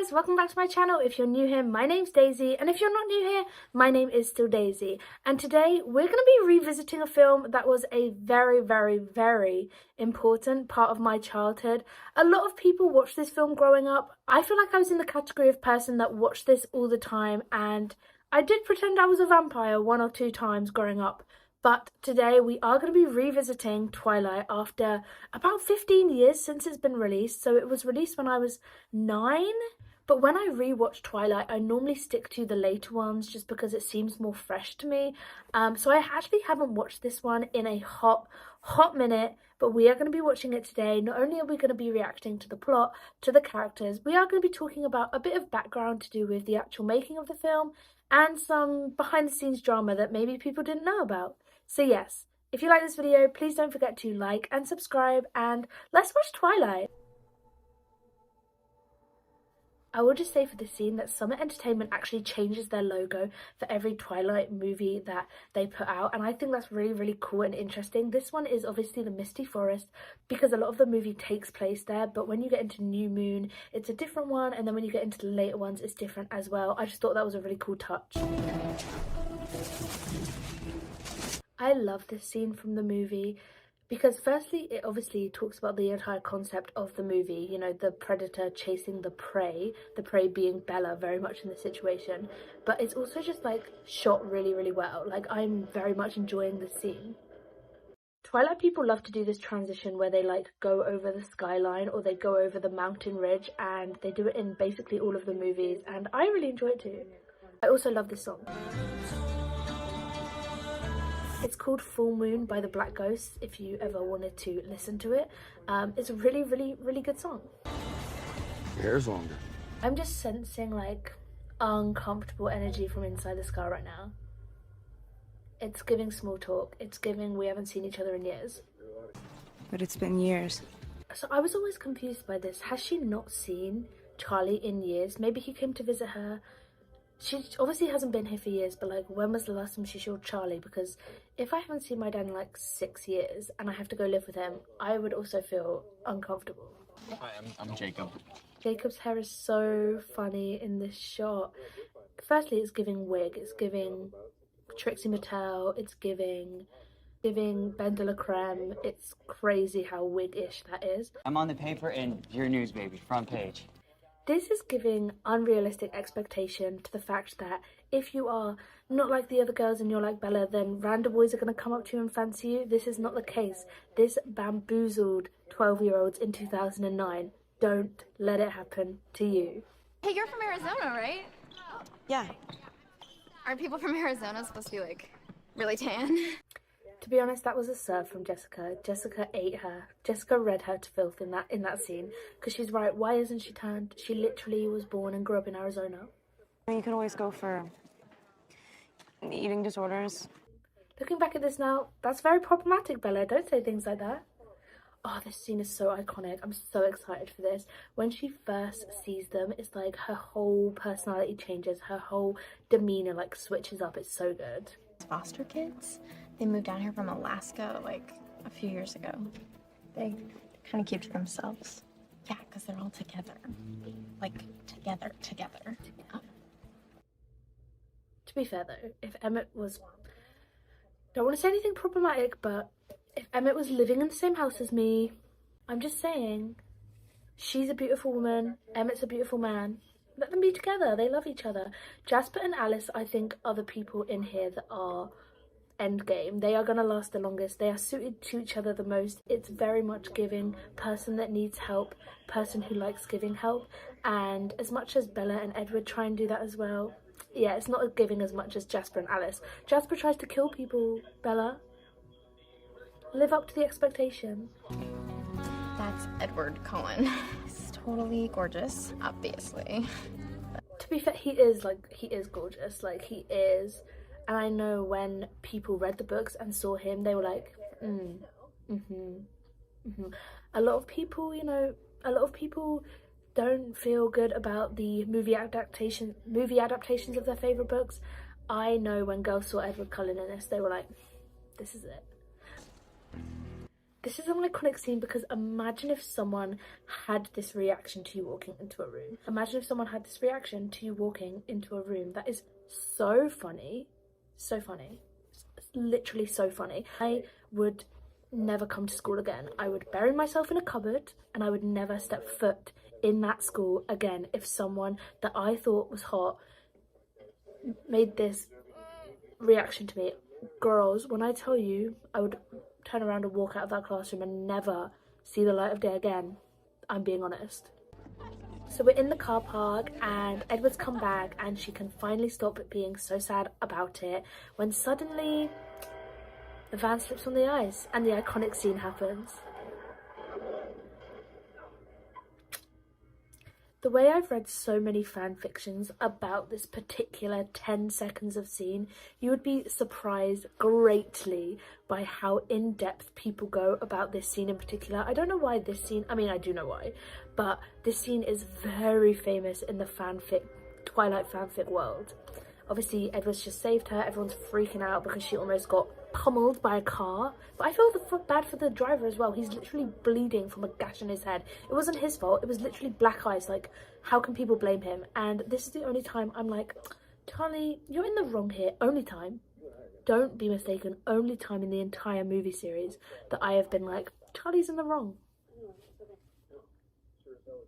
guys, welcome back to my channel. If you're new here, my name's Daisy, and if you're not new here, my name is still Daisy. And today we're going to be revisiting a film that was a very important part of my childhood. A lot of people watched this film growing up. I feel like I was in the category of person that watched this all the time, and I did pretend I was a vampire 1 or 2 times growing up. But today we are going to be revisiting Twilight after about 15 years since it's been released. So it was released when I was 9. But when I rewatch Twilight, I normally stick to the later ones just because it seems more fresh to me. So I actually haven't watched this one in a hot minute. But we are going to be watching it today. Not only are we going to be reacting to the plot, to the characters, we are going to be talking about a bit of background to do with the actual making of the film and some behind the scenes drama that maybe people didn't know about. So yes, if you like this video, please don't forget to like and subscribe, and let's watch Twilight. I will just say for this scene that Summit Entertainment actually changes their logo for every Twilight movie that they put out, and I think that's really cool and interesting. This one is obviously the Misty Forest because a lot of the movie takes place there, but when you get into New Moon, it's a different one, and then when you get into the later ones, it's different as well. I just thought that was a really cool touch. I love this scene from the movie because firstly it obviously talks about the entire concept of the movie, you know, the predator chasing the prey being Bella very much in this situation, but it's also just like shot really well. Like, I'm very much enjoying this scene. Twilight people love to do this transition where they like go over the skyline or they go over the mountain ridge, and they do it in basically all of the movies, and I really enjoy it too. I also love this song. It's called Full Moon by the Black Ghosts, if you ever wanted to listen to it. It's a really good song. Your hair's longer. I'm just sensing like uncomfortable energy from inside this car right now. It's giving small talk. It's giving we haven't seen each other in years. But it's been years. So I was always confused by this. Has she not seen Charlie in years? Maybe he came to visit her. She obviously hasn't been here for years, but like, when was the last time she saw Charlie? Because if I haven't seen my dad in like 6 years and I have to go live with him, I would also feel uncomfortable. Hi, I'm Jacob. Jacob's hair is so funny in this shot. Firstly, it's giving wig, it's giving Trixie Mattel, it's giving Ben de la Creme. It's crazy how wig-ish that is. I'm on the paper and your news, baby, front page. This is giving unrealistic expectation to the fact that if you are not like the other girls and you're like Bella, then random boys are going to come up to you and fancy you. This is not the case. This bamboozled 12-year-olds in 2009. Don't let it happen to you. Hey, you're from Arizona, right? Yeah. Aren't people from Arizona supposed to be like really tan? To be honest, that was a serve from Jessica. Jessica ate her. Jessica read her to filth in that scene. Because she's right, why isn't she tanned? She literally was born and grew up in Arizona. You could always go for eating disorders. Looking back at this now, that's very problematic, Bella. Don't say things like that. Oh, this scene is so iconic. I'm so excited for this. When she first sees them, it's like her whole personality changes. Her whole demeanor like switches up. It's so good. Foster kids. They moved down here from Alaska like a few years ago. They kind of keep to themselves. Yeah, because they're all together. Like, together. Yeah. To be fair though, if Emmett was... Don't want to say anything problematic, but if Emmett was living in the same house as me, I'm just saying, she's a beautiful woman, Emmett's a beautiful man. Let them be together. They love each other. Jasper and Alice, I think, are the people in here that are endgame. They are going to last the longest. They are suited to each other the most. It's very much giving person that needs help, person who likes giving help. And as much as Bella and Edward try and do that as well, yeah, it's not giving as much as Jasper and Alice. Jasper tries to kill people. Bella, live up to the expectation. That's Edward Cullen. He's totally gorgeous, obviously. To be fair, he is gorgeous, like he is. And I know when people read the books and saw him, they were like, A lot of people, you know, don't feel good about the movie adaptations of their favourite books. I know when girls saw Edward Cullen in this, they were like, this is it. This is an iconic scene because imagine if someone had this reaction to you walking into a room. Imagine if someone had this reaction to you walking into a room. That is so funny. So funny. It's literally so funny. I would never come to school again. I would bury myself in a cupboard and I would never step foot in that school again if someone that I thought was hot made this reaction to me. Girls, when I tell you, I would turn around and walk out of that classroom and never see the light of day again. I'm being honest. So we're in the car park and Edward's come back and she can finally stop being so sad about it when suddenly the van slips on the ice and the iconic scene happens. The way I've read so many fan fictions about this particular 10 seconds of scene, you would be surprised greatly by how in-depth people go about this scene in particular. I don't know why this scene, I mean I do know why, but this scene is very famous in the Twilight fanfic world. Obviously Edward's just saved her, everyone's freaking out because she almost got pummeled by a car, but I feel bad for the driver as well. He's literally bleeding from a gash in his head. It wasn't his fault, it was literally black ice. Like, how can people blame him? And this is the only time I'm like, Charlie, you're in the wrong here. Only time, don't be mistaken, only time in the entire movie series that I have been like, Charlie's in the wrong.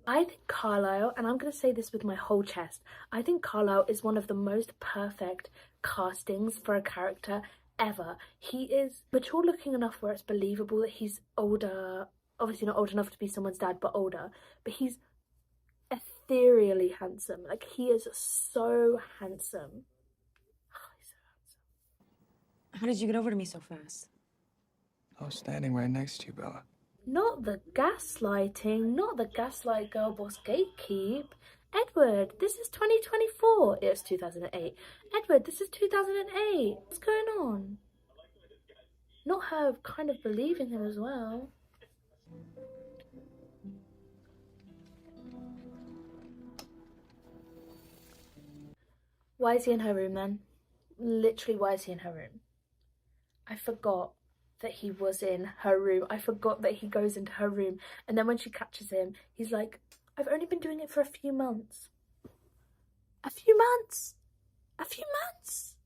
I think Carlisle, and I'm going to say this with my whole chest, I think Carlisle is one of the most perfect castings for a character ever. He is mature looking enough where it's believable that he's older, obviously not old enough to be someone's dad, but older, but he's ethereally handsome. Like, he is so handsome. Oh, he's so handsome. How did you get over to me so fast? I was standing right next to you, Bella. Not the gaslighting, not the gaslight girl boss gatekeep. Edward, this is 2024. It's 2008. Edward, this is 2008. What's going on? Not her kind of believing him as well. Why is he in her room then? Literally, why is he in her room? I forgot that he was in her room. I forgot that he goes into her room. And then when she catches him, he's like, I've only been doing it for a few months. A few months? A few months?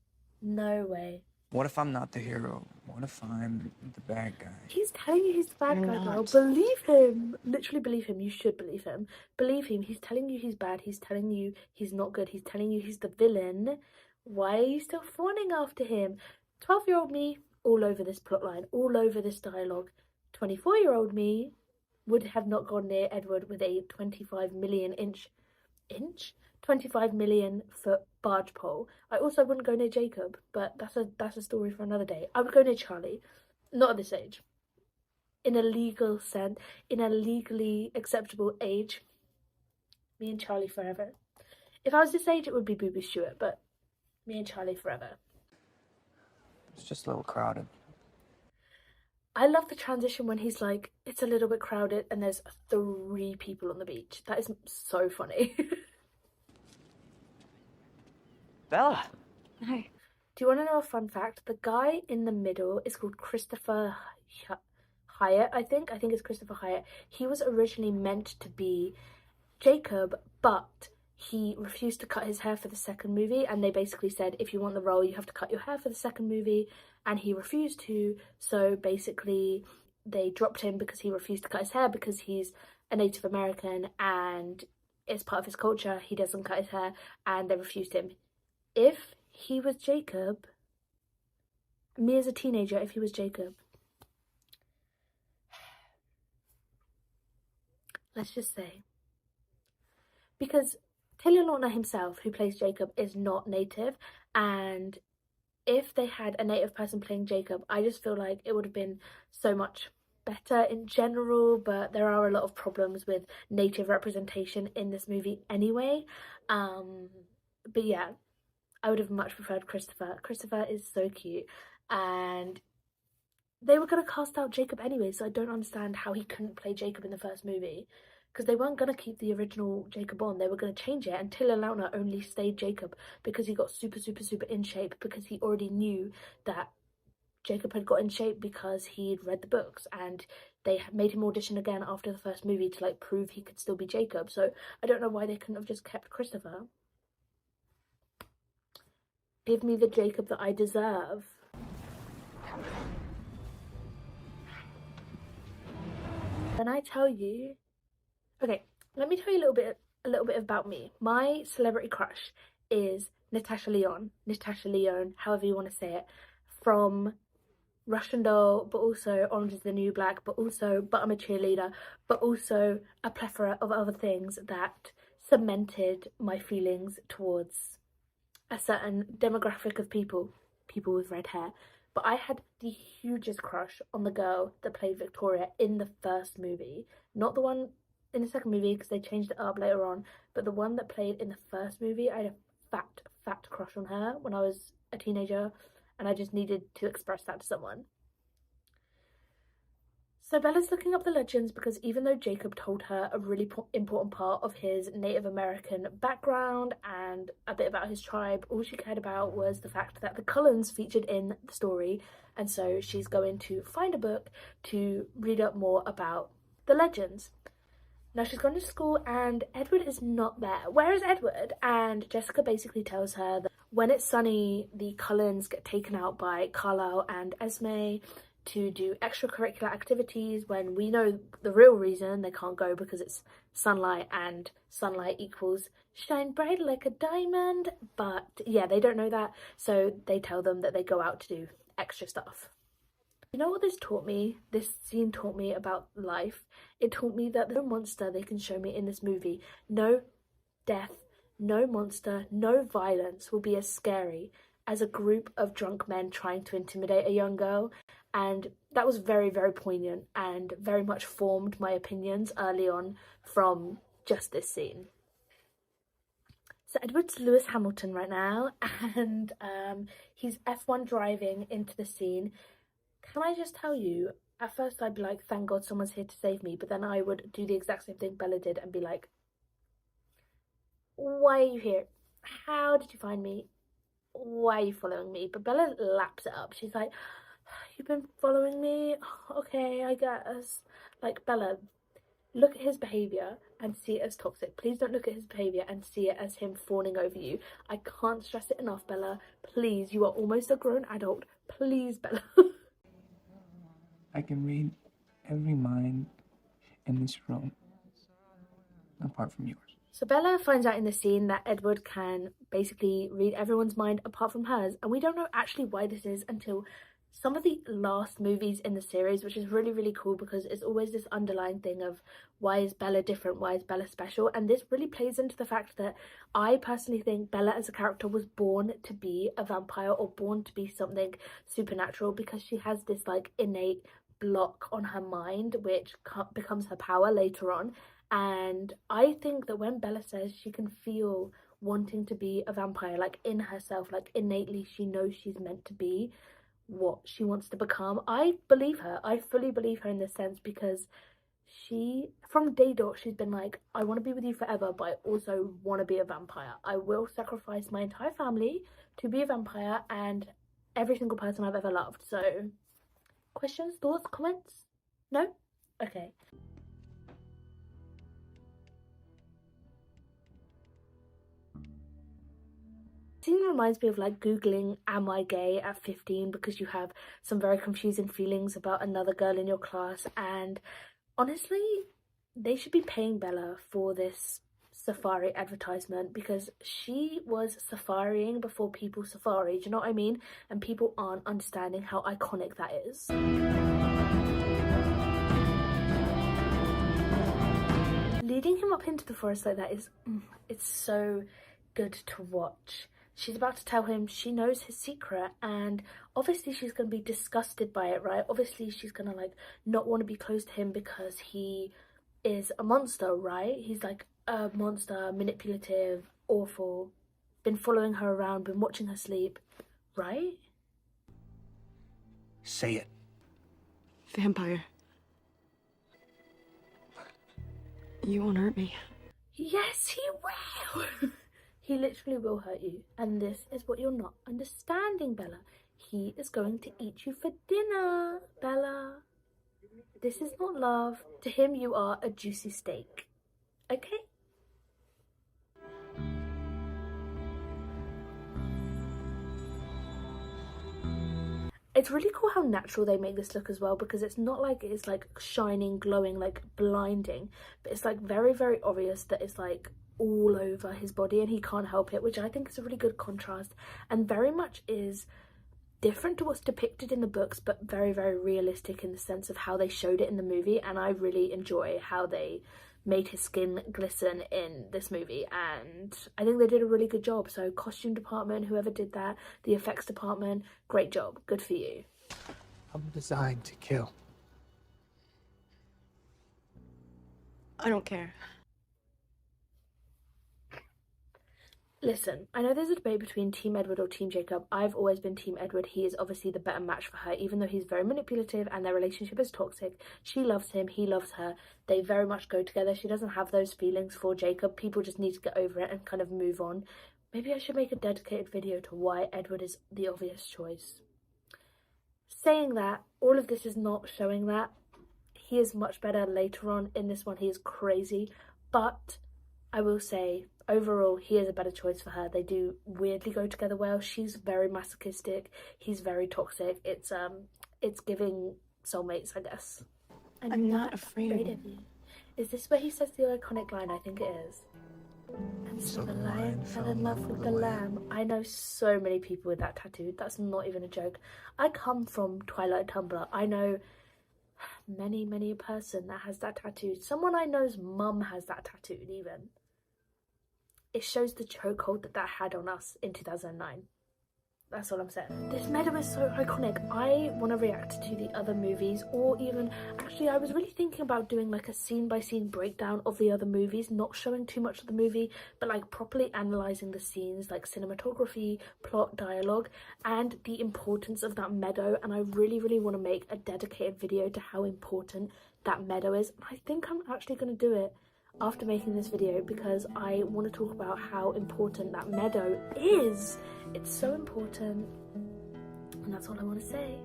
No way. What if I'm not the hero? What if I'm the bad guy? He's telling you he's the bad You're guy, girl. not. Believe him. Literally believe him. You should believe him. Believe him. He's telling you he's bad. He's telling you he's not good. He's telling you he's the villain. Why are you still fawning after him? 12-year-old me, all over this plotline, all over this dialogue. 24-year-old me would have not gone near Edward with a 25 million foot barge pole. I also wouldn't go near Jacob, but that's a story for another day. I would go near Charlie, not at this age. In a legal sense, in a legally acceptable age, me and Charlie forever. If I was this age, it would be Booby Stewart, but me and Charlie forever. It's just a little crowded. I love the transition when he's like, it's a little bit crowded and there's 3 people on the beach. That is so funny. Bella. Hi. Do you want to know a fun fact? The guy in the middle is called Christopher Hyatt, I think. I think it's Christopher Hyatt. He was originally meant to be Jacob, but he refused to cut his hair for the second movie, and they basically said, if you want the role, you have to cut your hair for the second movie, and he refused to. So basically they dropped him because he refused to cut his hair because he's a Native American and it's part of his culture. He doesn't cut his hair, and they refused him. If he was Jacob, me as a teenager, if he was Jacob, let's just say, because Taylor Lautner himself, who plays Jacob, is not native, and if they had a native person playing Jacob, I just feel like it would have been so much better in general, but there are a lot of problems with native representation in this movie anyway. But yeah, I would have much preferred Christopher. Christopher is so cute, and they were going to cast out Jacob anyway, so I don't understand how he couldn't play Jacob in the first movie. Because they weren't going to keep the original Jacob on. They were going to change it. And Taylor Lautner only stayed Jacob because he got super in shape. Because he already knew that Jacob had got in shape because he'd read the books, and they had made him audition again after the first movie to like prove he could still be Jacob. So I don't know why they couldn't have just kept Christopher. Give me the Jacob that I deserve. When I tell you, okay, let me tell you a little bit about me. My celebrity crush is Natasha Lyonne, however you want to say it, from Russian Doll, but also Orange is the New Black, but also But I'm a Cheerleader, but also a plethora of other things that cemented my feelings towards a certain demographic of people with red hair. But I had the hugest crush on the girl that played Victoria in the first movie, not the one in the second movie because they changed it up later on, but the one that played in the first movie. I had a fat crush on her when I was a teenager, and I just needed to express that to someone. So Bella's looking up the legends because even though Jacob told her a really important part of his Native American background and a bit about his tribe, all she cared about was the fact that the Cullens featured in the story, and so she's going to find a book to read up more about the legends. Now she's gone to school and Edward is not there. Where is Edward? And Jessica basically tells her that when it's sunny, the Cullens get taken out by Carlisle and Esme to do extracurricular activities, when we know the real reason they can't go because it's sunlight, and sunlight equals shine bright like a diamond. But yeah, they don't know that, so they tell them that they go out to do extra stuff. You know what this taught me? This scene taught me about life. It taught me that the monster they can show me in this movie, no death, no monster, no violence will be as scary as a group of drunk men trying to intimidate a young girl. And that was very, very poignant and very much formed my opinions early on from just this scene. So Edward's Lewis Hamilton right now, and he's F1 driving into the scene. Can I just tell you, at first I'd be like, thank God someone's here to save me, but then I would do the exact same thing Bella did and be like, why are you here? How did you find me? Why are you following me? But Bella laps it up. She's like, you've been following me? Okay, I guess. Like, Bella, look at his behaviour and see it as toxic. Please don't look at his behaviour and see it as him fawning over you. I can't stress it enough, Bella. Please, you are almost a grown adult. Please, Bella. I can read every mind in this room, apart from yours. So Bella finds out in the scene that Edward can basically read everyone's mind apart from hers, and we don't know actually why this is until some of the last movies in the series, which is really, really cool because it's always this underlying thing of why is Bella different, why is Bella special, and this really plays into the fact that I personally think Bella as a character was born to be a vampire or born to be something supernatural because she has this like innate block on her mind which becomes her power later on. And I think that when Bella says she can feel wanting to be a vampire, like in herself, like innately she knows she's meant to be what she wants to become, I believe her. I fully believe her in this sense because she, from day dot, she's been like, I want to be with you forever, but I also want to be a vampire. I will sacrifice my entire family to be a vampire and every single person I've ever loved. So, questions, thoughts, comments? No? Okay. Scene reminds me of like googling am I gay at 15 because you have some very confusing feelings about another girl in your class, and honestly they should be paying Bella for this safari advertisement because she was safariing before people safari, do you know what I mean? And people aren't understanding how iconic that is. Leading him up into the forest like that is it's so good to watch. She's about to tell him she knows his secret, and obviously she's going to be disgusted by it, right? Obviously she's going to like not want to be close to him because he is a monster, right? He's like a monster, manipulative, awful, been following her around, been watching her sleep, right? Say it. Vampire. You won't hurt me. Yes, he will. He literally will hurt you, and this is what you're not understanding, Bella. He is going to eat you for dinner, Bella. This is not love. To him, you are a juicy steak. Okay? It's really cool how natural they make this look as well, because it's not like it's like shining, glowing, like blinding, but it's like very, very obvious that it's like all over his body and he can't help it, which I think is a really good contrast and very much is different to what's depicted in the books, but very, very realistic in the sense of how they showed it in the movie. And I really enjoy how they made his skin glisten in this movie, and I think they did a really good job. So costume department, whoever did that, the effects department, great job, good for you. I'm designed to kill. I don't care. Listen, I know there's a debate between Team Edward or Team Jacob. I've always been Team Edward. He is obviously the better match for her, even though he's very manipulative and their relationship is toxic. She loves him, he loves her. They very much go together. She doesn't have those feelings for Jacob. People just need to get over it and kind of move on. Maybe I should make a dedicated video to why Edward is the obvious choice. Saying that, all of this is not showing that. He is much better later on in this one. He is crazy, but I will say overall he is a better choice for her. They do weirdly go together well. She's very masochistic, he's very toxic. It's giving soulmates, I guess. I'm not afraid of you. Is this where he says the iconic line? I think it is. And so the lion fell in love with the lamb. I know so many people with that tattoo. That's not even a joke. I come from Twilight Tumblr. I know many a person that has that tattooed. Someone I know's mum has that tattooed even. It shows the chokehold that had on us in 2009. That's all I'm saying. This meadow is so iconic. I want to react to the other movies, or even, actually I was really thinking about doing like a scene by scene breakdown of the other movies, not showing too much of the movie, but like properly analysing the scenes, like cinematography, plot, dialogue, and the importance of that meadow. And I really want to make a dedicated video to how important that meadow is. I think I'm actually going to do it after making this video, because I want to talk about how important that meadow is. It's so important, and that's all I want to say.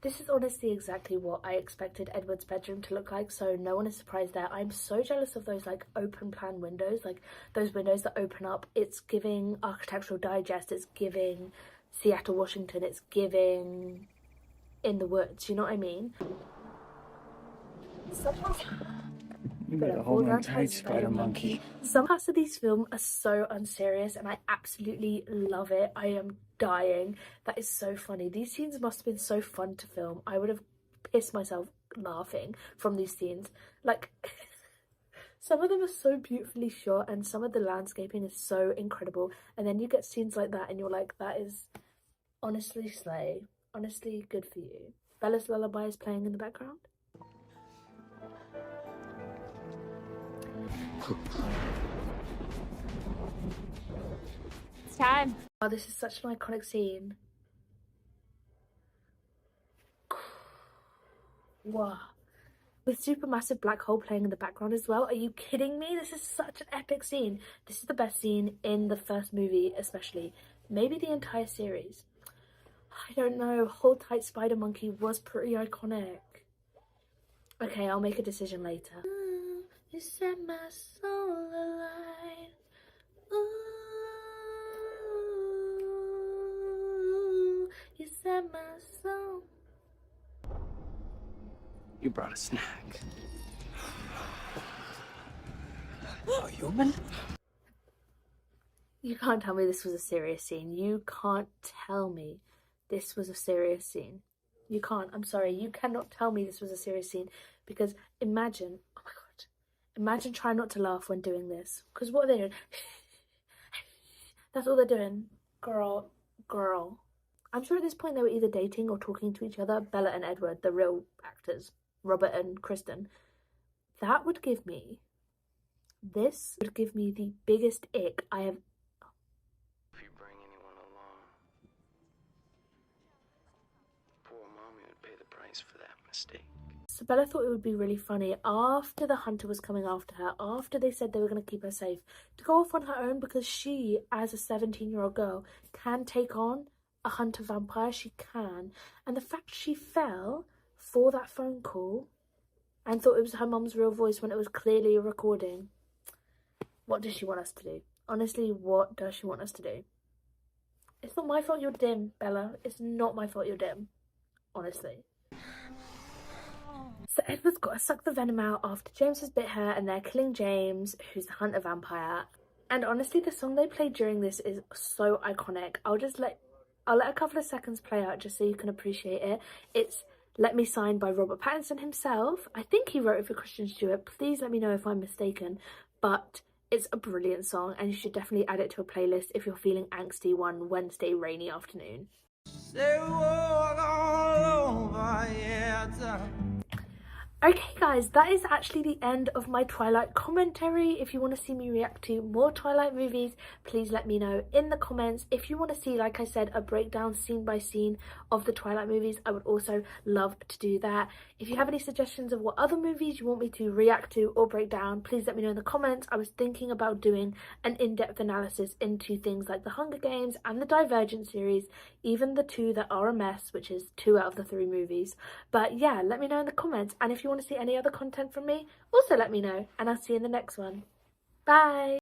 This is honestly exactly what I expected Edward's bedroom to look like, so no one is surprised there. I'm so jealous of those like open plan windows, like those windows that open up. It's giving Architectural Digest, it's giving Seattle, Washington, it's giving In the Woods, you know what I mean? You better hold on tight, spider monkey. Some parts of these films are so unserious and I absolutely love it. I am dying. That is so funny. These scenes must have been so fun to film. I would have pissed myself laughing from these scenes. Like, some of them are so beautifully shot and some of the landscaping is so incredible. And then you get scenes like that and you're like, that is honestly slay. Honestly, good for you. Bella's Lullaby is playing in the background. It's time. Oh, this is such an iconic scene. Wow. With supermassive black hole playing in the background as well. Are you kidding me? This is such an epic scene. This is the best scene in the first movie, especially. Maybe the entire series. I don't know. Hold Tight, Spider Monkey was pretty iconic. Okay, I'll make a decision later. You set my soul alight. Ooh, you set my soul. You brought a snack. A human? You can't tell me this was a serious scene. You can't tell me this was a serious scene. You can't. I'm sorry. You cannot tell me this was a serious scene, because imagine, oh my God, imagine trying not to laugh when doing this. Because what are they doing? That's all they're doing. Girl. I'm sure at this point they were either dating or talking to each other. Bella and Edward, the real actors, Robert and Kristen. That would give me, this would give me the biggest ick I have. If you bring anyone along, poor mommy would pay the price for that mistake. So Bella thought it would be really funny after the hunter was coming after her, after they said they were going to keep her safe, to go off on her own, because she, as a 17-year-old girl, can take on a hunter vampire, she can. And the fact she fell for that phone call and thought it was her mum's real voice when it was clearly a recording. What does she want us to do? Honestly, what does she want us to do? It's not my fault you're dim, Bella. It's not my fault you're dim. Honestly. So Edward's got to suck the venom out after James has bit her, and they're killing James, who's the hunter vampire. And honestly, the song they played during this is so iconic. I'll let a couple of seconds play out just so you can appreciate it. It's Let Me Sign by Robert Pattinson himself. I think he wrote it for Christian Stewart. Please let me know if I'm mistaken. But it's a brilliant song, and you should definitely add it to a playlist if you're feeling angsty one Wednesday rainy afternoon. Okay guys, that is actually the end of my Twilight commentary. If you want to see me react to more Twilight movies, please let me know in the comments. If you want to see, like I said, a breakdown scene by scene of the Twilight movies, I would also love to do that. If you have any suggestions of what other movies you want me to react to or break down, please let me know in the comments. I was thinking about doing an in-depth analysis into things like the Hunger Games and the Divergent series, even the two that are a mess, which is 2 out of the 3 movies. But yeah, let me know in the comments, and if you want to see any other content from me, also let me know, and I'll see you in the next one. Bye!